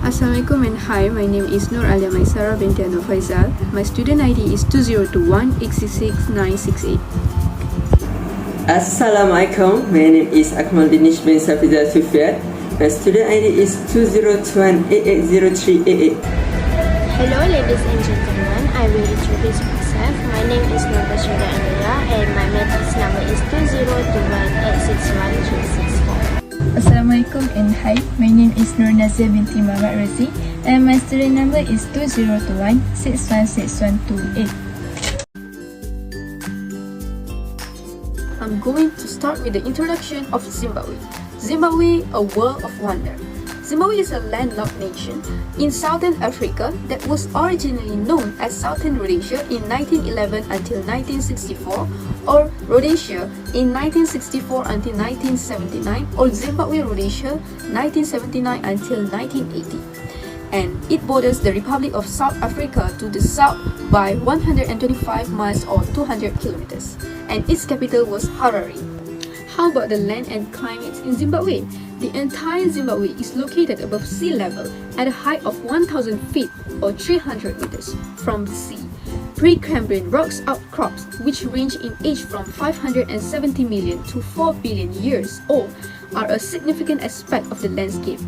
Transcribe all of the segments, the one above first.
Assalamualaikum and hi, my name is Nur Alia Maisara binti Anwar Faizal. My student ID is 2021-866-968. Assalamualaikum, my name is Akmal Dinish bin Safizah Sufiat. My student ID is 2021-8803A. Hello ladies and gentlemen, I will introduce myself. My name is Nur Bashira Anuya and my matrix number is 2021-861-364. Assalamualaikum and hi, my name is Nur Nazia binti Muhammad Razi and my student number is 2021-616128. I'm going to start with the introduction of Zimbabwe. Zimbabwe, a world of wonder. Zimbabwe is a landlocked nation in southern Africa that was originally known as Southern Rhodesia in 1911 until 1964, or Rhodesia in 1964 until 1979, or Zimbabwe Rhodesia 1979 until 1980. And it borders the Republic of South Africa to the south by 125 miles or 200 kilometers, and its capital was Harare. How about the land and climate in Zimbabwe? The entire Zimbabwe is located above sea level at a height of 1,000 feet or 300 meters from the sea. Precambrian rocks outcrops, which range in age from 570 million to 4 billion years old, are a significant aspect of the landscape.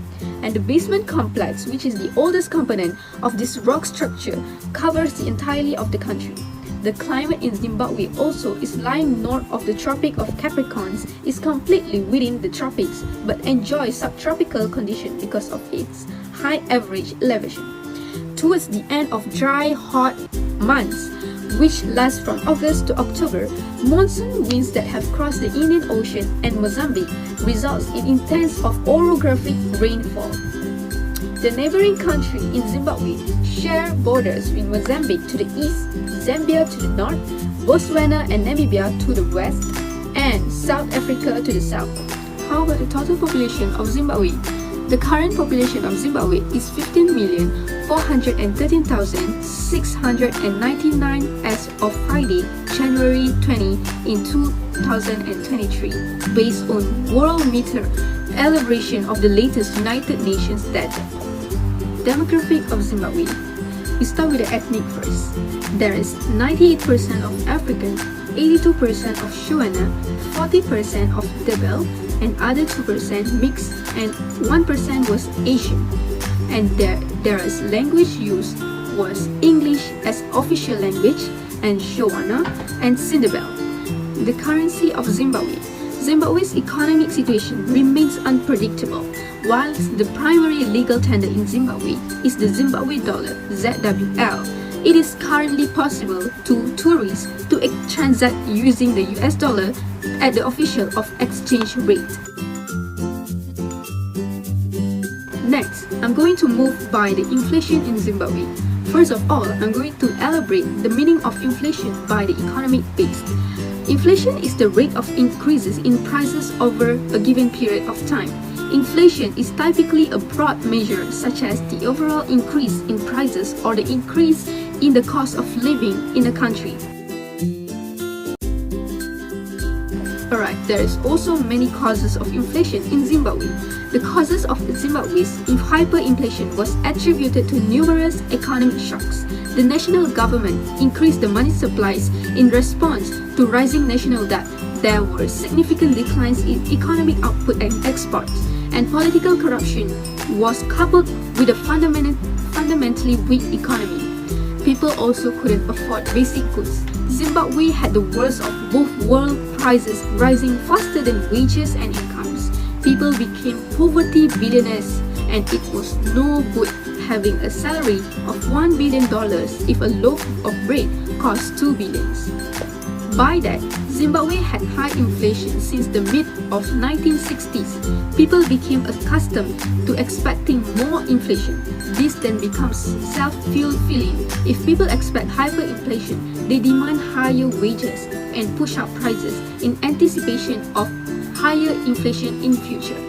And the basement complex, which is the oldest component of this rock structure, covers the entirety of the country. The climate in Zimbabwe also is lying north of the Tropic of Capricorns, is completely within the tropics, but enjoys subtropical conditions because of its high average elevation. Towards the end of dry, hot months, which last from August to October, monsoon winds that have crossed the Indian Ocean and Mozambique results in intense of orographic rainfall. The neighboring country in Zimbabwe share borders with Mozambique to the east, Zambia to the north, Botswana and Namibia to the west, and South Africa to the south. How about the total population of Zimbabwe? The current population of Zimbabwe is 15,413,699 as of Friday, January 20 in 2023, based on World Meter elaboration of the latest United Nations data. Demographic of Zimbabwe. We start with the ethnic first. There is 98% of African, 82% of Shona, 40% of Debel, and other 2% mixed, and 1% was Asian. And there is language used was English as official language, and Shona and Sindebel. The currency of Zimbabwe. Zimbabwe's economic situation remains unpredictable, whilst the primary legal tender in Zimbabwe is the Zimbabwe dollar, ZWL. It is currently possible to tourists to transact using the US dollar at the official of exchange rate. Next, I'm going to move by the inflation in Zimbabwe. First of all, I'm going to elaborate the meaning of inflation by the economic base. Inflation is the rate of increases in prices over a given period of time. Inflation is typically a broad measure such as the overall increase in prices or the increase in the cost of living in a country. Alright, there is also many causes of inflation in Zimbabwe. The causes of Zimbabwe's hyperinflation was attributed to numerous economic shocks. The national government increased the money supplies in response to rising national debt. There were significant declines in economic output and exports, and political corruption was coupled with a fundamentally weak economy. People also couldn't afford basic goods. Zimbabwe had the worst of both world prices rising faster than wages and incomes. People became poverty billionaires, and it was no good having a salary of $1 billion if a loaf of bread cost $2 billion. By that, Zimbabwe had high inflation since the mid of 1960s. People became accustomed to expecting more inflation. This then becomes self-fulfilling. If people expect hyperinflation, they demand higher wages and push up prices in anticipation of higher inflation in future.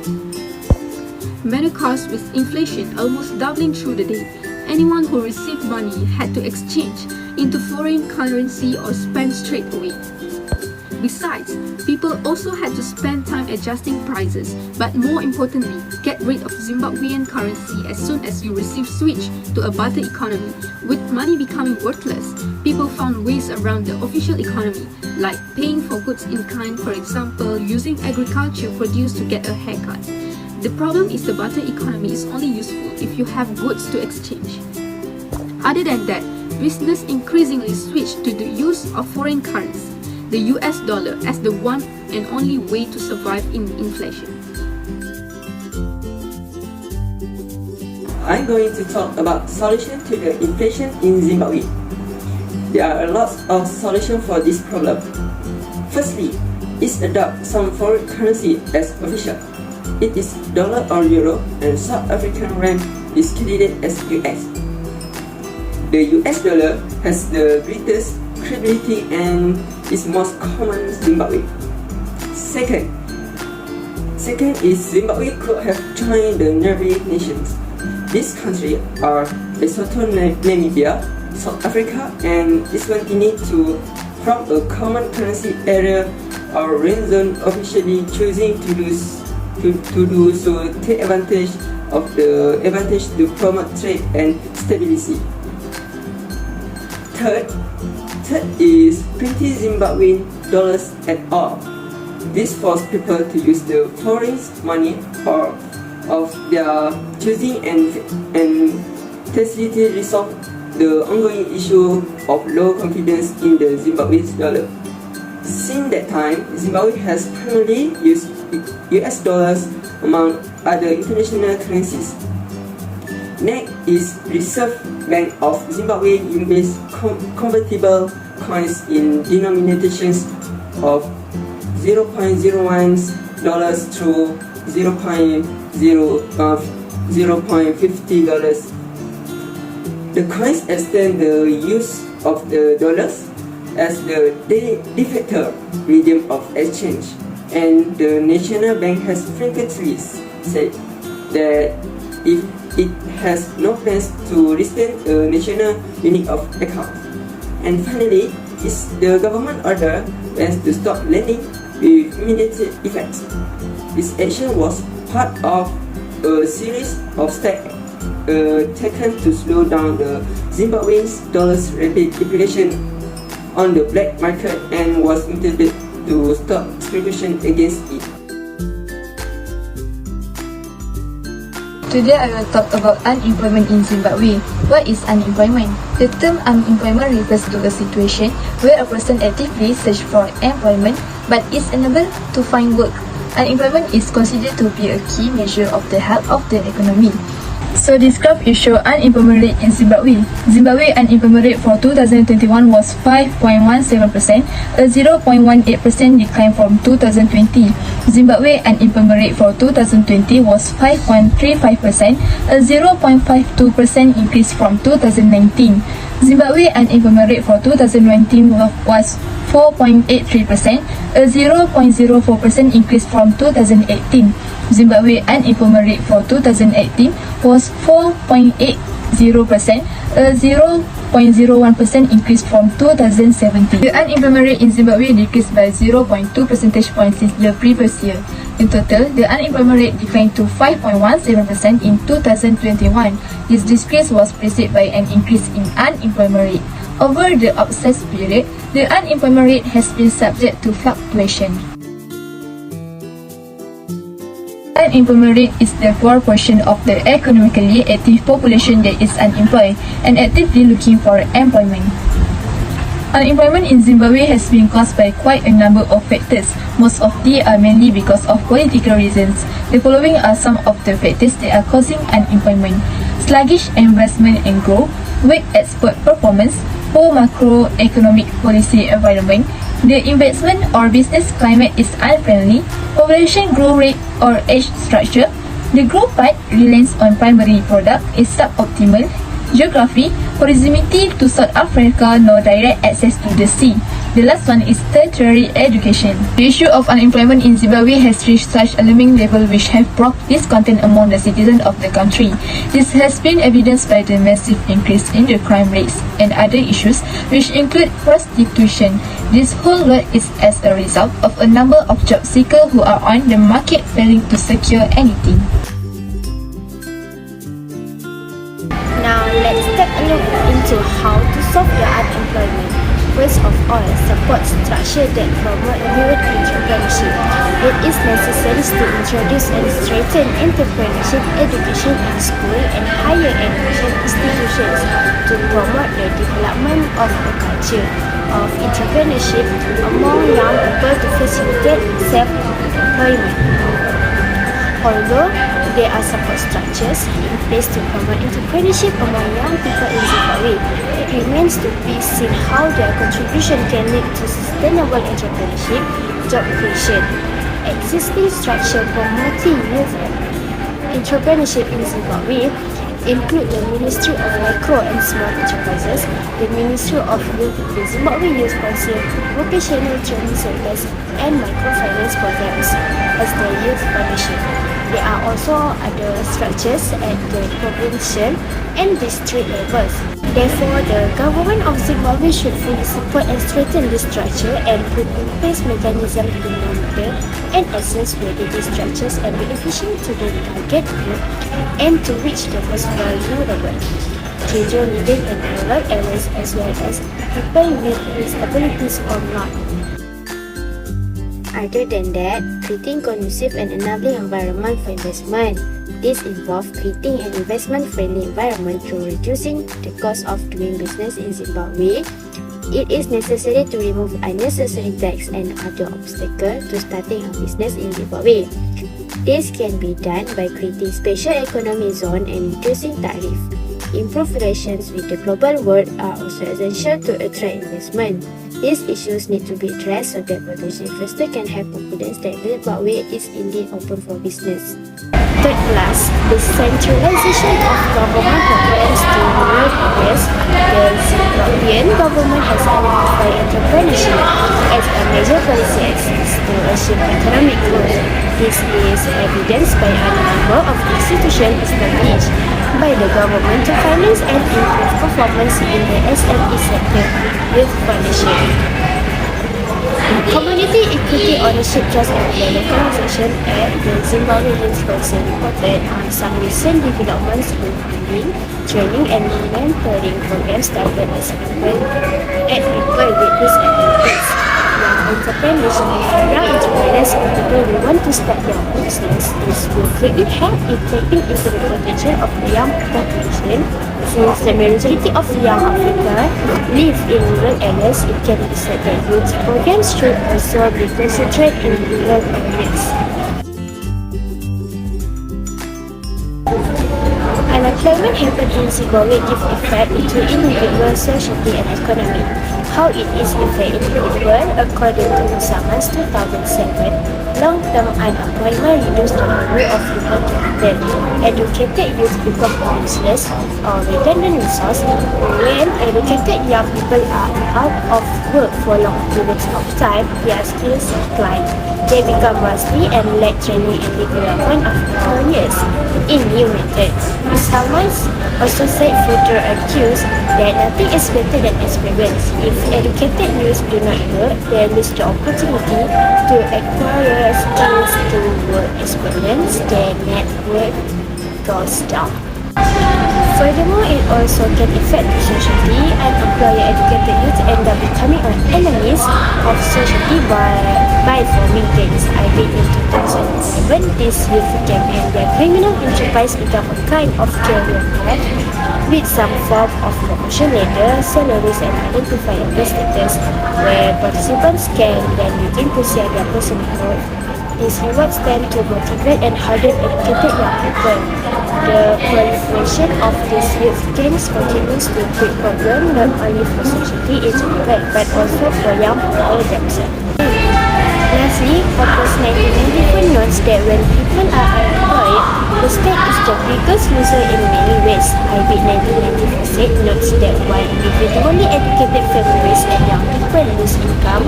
Many costs with inflation almost doubling through the day. Anyone who received money had to exchange into foreign currency or spend straight away. Besides, people also had to spend time adjusting prices, but more importantly, get rid of Zimbabwean currency as soon as you receive switch to a barter economy. With money becoming worthless, people found ways around the official economy, like paying for goods in kind, for example, using agriculture produce to get a haircut. The problem is the barter economy is only useful if you have goods to exchange. Other than that, business increasingly switched to the use of foreign currency, the US dollar, as the one and only way to survive in inflation. I'm going to talk about solution to the inflation in Zimbabwe. There are a lot of solutions for this problem. Firstly, is adopt some foreign currency as official. It is dollar or euro, and South African rand is credited as US. The US dollar has the greatest credibility and is most common in Zimbabwe. Second is Zimbabwe could have joined the neighboring nations. These countries are Lesotho, Namibia, South Africa, and Eswatini to form a common currency area or ring zone, officially choosing to do so take advantage of the advantage to promote trade and stability. Third is printing Zimbabwean dollars at all. This forces people to use the foreign money or of their choosing and facilitate resolve the ongoing issue of low confidence in the Zimbabwean dollar. Since that time, Zimbabwe has primarily used US dollars among other international currencies. Next is Reserve Bank of Zimbabwe invests convertible coins in denominations of $0.01 through $0.50. The coins extend the use of the dollars as the de facto medium of exchange, and the National Bank has frequently said that if it has no plans to restate a national unit of account. And finally, is the government order plans to stop lending with immediate effect. This action was part of a series of steps taken to slow down the Zimbabwean dollar's rapid depreciation on the black market and was intended to stop speculation against it. Today I will talk about unemployment in Zimbabwe. What is unemployment? The term unemployment refers to a situation where a person actively searches for employment but is unable to find work. Unemployment is considered to be a key measure of the health of the economy. So this graph is show unemployment rate in Zimbabwe. Zimbabwe unemployment rate for 2021 was 5.17%, a 0.18% decline from 2020. Zimbabwe unemployment rate for 2020 was 5.35%, a 0.52% increase from 2019. Zimbabwe unemployment rate for 2019 was 4.83%, a 0.04% increase from 2018. Zimbabwe unemployment rate for 2018 was 4.80%, a 0.01% increase from 2017. The unemployment rate in Zimbabwe decreased by 0.2 percentage points since the previous year. In total, the unemployment rate declined to 5.17% in 2021. This decrease was preceded by an increase in unemployment rate. Over the obsessed period, the unemployment rate has been subject to fluctuation. Unemployment rate is the proportion of the economically active population that is unemployed and actively looking for employment. Unemployment in Zimbabwe has been caused by quite a number of factors. Most of these are mainly because of political reasons. The following are some of the factors that are causing unemployment: sluggish investment and growth, weak export performance, poor macroeconomic policy environment, the investment or business climate is unfriendly, population growth rate or age structure, the growth path reliance on primary product is suboptimal, geography, proximity to South Africa, no direct access to the sea, The last one is tertiary education. The issue of unemployment in Zimbabwe has reached such alarming level which have brought discontent among the citizens of the country. This has been evidenced by the massive increase in the crime rates and other issues which include prostitution. This whole lot is as a result of a number of job seekers who are on the market failing to secure anything. Now let's take a look into how to solve the unemployment. First of all, support structure that promote youth entrepreneurship. It is necessary to introduce and strengthen entrepreneurship education in school and higher education institutions to promote the development of a culture of entrepreneurship among young people to facilitate self-employment. Although there are support structures in place to promote entrepreneurship among young people in Zimbabwe, it remains to be seen how their contribution can lead to sustainable entrepreneurship job creation. Existing structure promoting youth entrepreneurship in Zimbabwe include the Ministry of Micro and Small Enterprises, the Ministry of Youth, the Zimbabwe Youth Council, vocational training centers, and microfinance programs as the Youth Foundation. There are also other structures at the provincial and district levels. Therefore, the government of Zimbabwe should fully support and strengthen this structure and put in place mechanisms to monitor and assess whether these structures are beneficial to the target group and to reach the most vulnerable, children living in rural areas as well as people with disabilities or not. Other than that, creating conducive and enabling environment for investment. This involves creating an investment-friendly environment through reducing the cost of doing business in Zimbabwe. It is necessary to remove unnecessary tax and other obstacles to starting a business in Zimbabwe. This can be done by creating special economic zone and reducing tariff. Improved relations with the global world are also essential to attract investment. These issues need to be addressed so that potential investors can have confidence that Zimbabwe is indeed open for business. Third class, the centralization of government programs to rural areas. The Zimbabwean government has identified entrepreneurship as a major policy axis to achieve economic growth. This is evidenced by a number of institutions established by the government to finance and improve performance in the SME sector with foundation. Community Equity Ownership Trust and the localization at the Zimbabwe Youth Council reported on some recent developments in funding, training and mentoring programs targeted at people with disabilities. Young entrepreneurs and people who want to start their own business. This will greatly help in tapping into the potential of the young population. Since the majority of young Africans live in rural areas, it can be said that youth programs should also be concentrated in rural areas. Unemployment happens in Zimbabwe give effect to individual, society and economy. How it is effective according to Summons 2007, long-term unemployment reduced the number of people to employ. Educated youth become useless or redundant resource. When educated young people are out of work for long periods of time, their skills decline. They become rusty and lack training and development of careers in new methods. Summons also said further accused that nothing is better than experience. If educated youth do not work, they lose the opportunity to acquire skills to work experience, their network goes down. Furthermore, it also can affect the society. Unemployed educated youth end up becoming enemies of society by forming gangs. I read in 2007, this youth gang and their criminal enterprise become a kind of career path with some form of promotion ladder, salaries and identifiable status where participants can then begin to share their personal growth. These rewards tend to motivate and harden educated young people. The proliferation of these youth gangs continues to create problems not only for society in general but also for young people themselves. Lastly, Opus 1994 notes that when people are unemployed, unemployed, the state is the biggest loser in many ways. IB1994 notes that while individually educated families and young people lose income,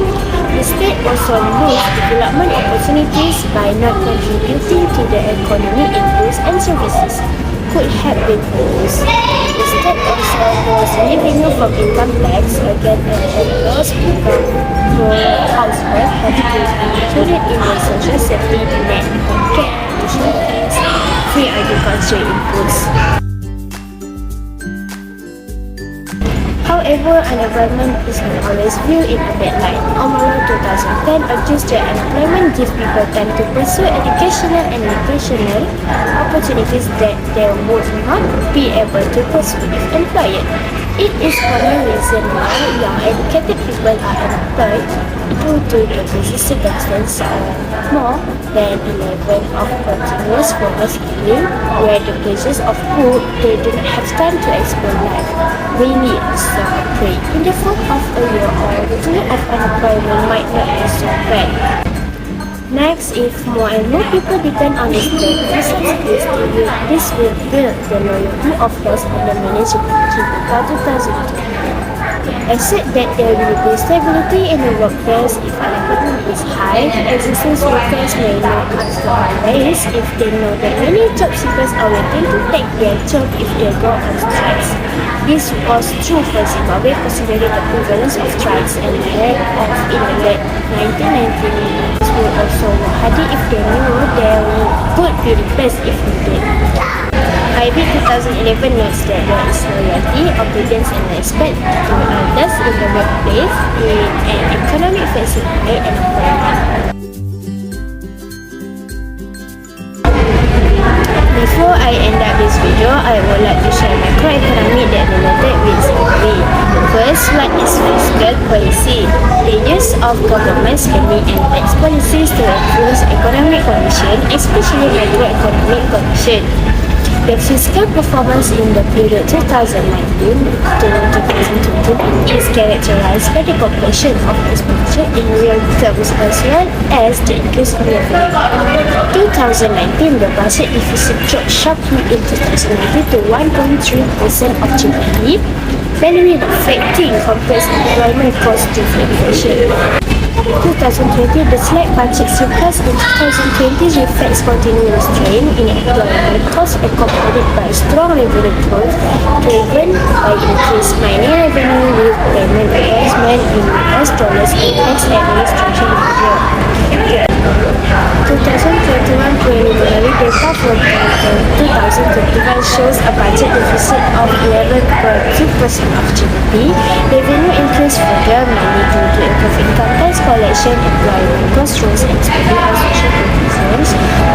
the state also lose development opportunities by not contributing to the economy in goods and services could have been produced. The state also lost revenue from income tax again, and lost income for households have to be included in the social safety net, healthcare, tuition fees, free agriculture inputs. However, unemployment is not always viewed in a bad light. Omolo 2010 argues that unemployment gives people time to pursue educational and vocational opportunities that they would not be able to pursue if employed. It is common reason why young educated people are unemployed due to the busy circumstances of more than 11 of continuous focus schooling, where the pressures of food they do not have time to explore life. Really, so a break in the form of a year or two of unemployment might not be so bad. Next, if more and more people depend on the state to subsidies, this will build the loyalty of those under management in 2020. Except that there will be stability in the workplace if unemployment is high. Existing workers may not cut the holidays if they know that many job seekers are waiting to take their job if they go on strikes. This was true for Zimbabwe considering the prevalence of strikes and the lack of in the late 1990s would also work harder if they knew they could be replaced if needed. IB 2011 notes that there is loyalty, obedience and respect to others in the workplace in an economy facing high unemployment. Before I end up this video, I would like to share macroeconomy that related with Zimbabwe. First, what is fiscal policy? The use of government spending and tax policies to influence economic conditions, especially macroeconomic conditions. The fiscal performance in the period 2019 to 2020 is characterized by the completion of expenditure in real terms as well as the increase in revenue. 2019, the budget deficit dropped sharply in 2019 to 1.3% of GDP, mainly reflecting compressed employment cost due to inflation. 2020, the slight budget surplus in 2020 reflects continuing strain in employment costs accompanied by strong revenue growth driven by increased mining revenue with payment reimbursement in US dollars and tax administration in 2021 preliminary data for 2021 shows a budget deficit of 11.2% of GDP. Revenue increased further mainly due to improved income tax collection, employment cost rose and spending on social programs.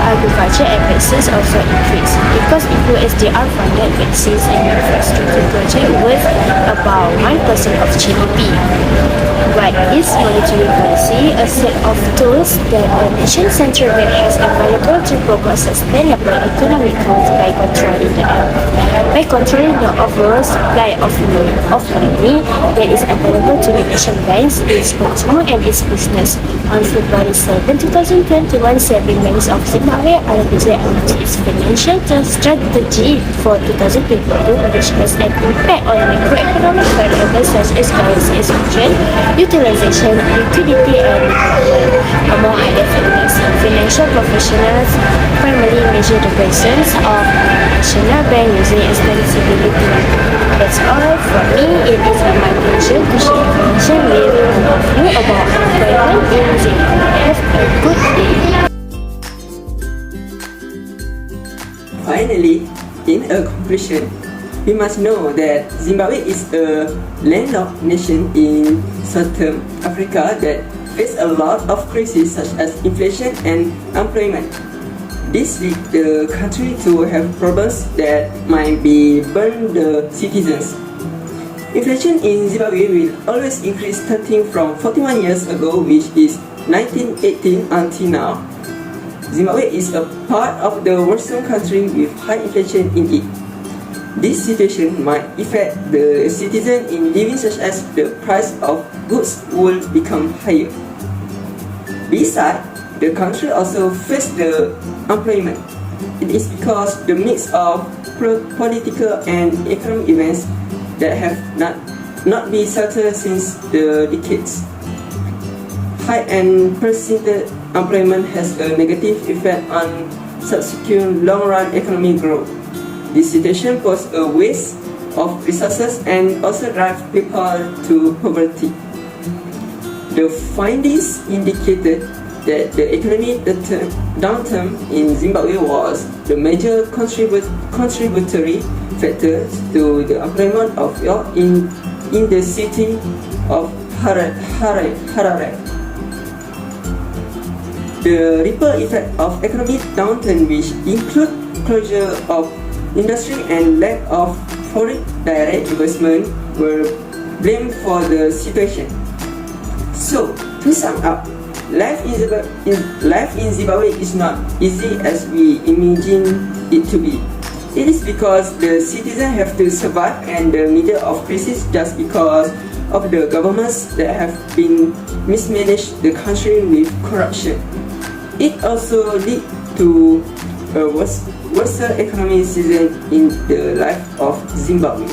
Agriculture and vaccines also increased because USDR funded vaccines and infrastructure projects worth about 1% of GDP. What is monetary policy? A set of tools that the nation's central bank has available to promote sustainable economic growth by controlling the overall supply of money that is available to the nation banks, its consumer and its business. On February 7, 2021, Central Banks of Zimbabwe announced its financial strategy for 2022, which has an impact on macroeconomic variables such as currency expansion, utilization, liquidity, and employment, among other factors. Financial professionals primarily measure the presence of national bank using extensibility. That's all from me. It is my pleasure to share information with all of you about employment in Zimbabwe. Have a good day. Finally, in a conclusion, we must know that Zimbabwe is a landlocked nation in southern Africa that faces a lot of crises such as inflation and unemployment. This leads the country to have problems that might be burn the citizens. Inflation in Zimbabwe will always increase starting from 41 years ago, which is 1918 until now. Zimbabwe is a part of the Western country with high inflation in it. This situation might affect the citizen in living such as the price of goods will become higher. Besides, the country also faces the unemployment. It is because the mix of political and economic events that have not been settled since the decades. High and persistent employment has a negative effect on subsequent long-run economic growth. This situation poses a waste of resources and also drives people to poverty. The findings indicated that the economic downturn in Zimbabwe was the major contributory factor to the employment of youth in the city of Harare. The ripple effect of economic downturn, which include closure of industry and lack of foreign direct investment, were blamed for the situation. So, to sum up, life in Zimbabwe is not easy as we imagine it to be. It is because the citizens have to survive in the middle of crisis just because of the governments that have been mismanaged the country with corruption. It also leads to a worse economic season in the life of Zimbabwe.